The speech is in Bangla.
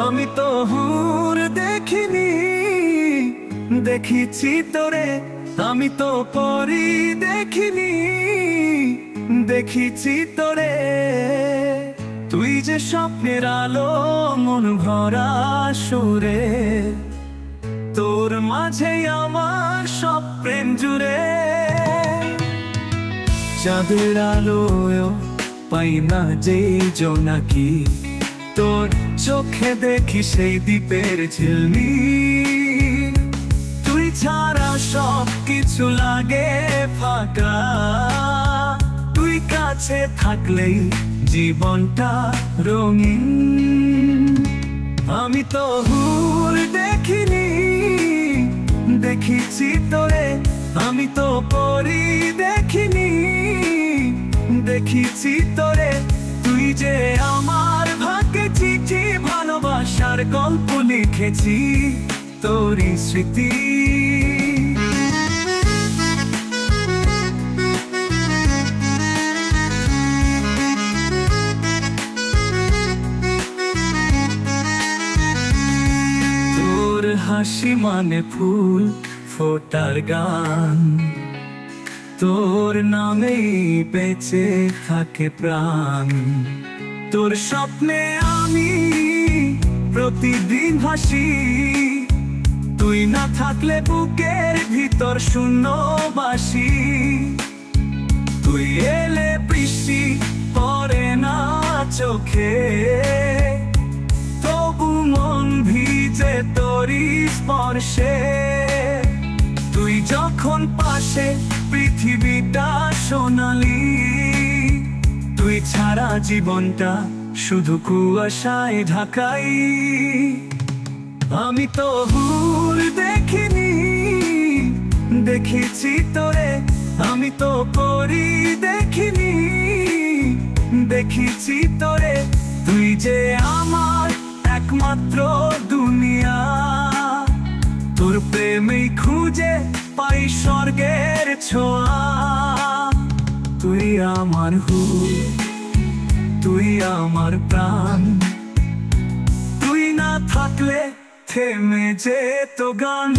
আমি তো হুর দেখিনি, দেখিছি তোরে। আমি তো পরি দেখিনি, দেখিছি তোরে। তুই যে স্বপ্নের আলো মন ভরা সুরে, তোর মাঝে আমার সব প্রেম জুড়ে। চাঁদের আলোয় পাই না যে জোনাকি, তোর চোখে দেখি সেই দ্বীপের ঝিলমিল। তুই ছাড়া সব কিছু লাগে ফাঁকা, তুই কাছে থাকলেই জীবনটা রঙিন। আমি তো হুর দেখিনি, দেখিছি তোরে। আমি তো পরি দেখিনি, দেখিছি তোরে। তুই যে আমার ভাগ্যে চিঠি, ভালোবাসার গল্প লিখেছি তোরই স্মৃতি। তোর হাসি মানে ফুল ফোটার গান, তোর নামেই বেঁচে থাকে প্রাণ। তোর স্বপ্নে আমি প্রতিদিন হাসি, তুই না থাকলে বুকের ভিতর শূন্য বাসি। তুই এলে বৃষ্টি পড়ে না চোখে, তবু মন ভিজে তোরই স্পর্শে। তুই যখন পাশে পৃথিবীটা সোনালি, তুই ছাড়া জীবনটা শুধু কুয়াশায় ঢাকাই। আমি তো হুর দেখিনি, দেখিছি তোরে। আমি তো পরি দেখিনি, দেখিছি তোরে। তুই যে আমার একমাত্র দুনিয়া, তোর প্রেমেই খুঁজে পাই স্বর্গের ছোঁয়া। তুই আমার হুর, তুই আমার প্রাণ। তুই না থাকলে থেমে যেত গান।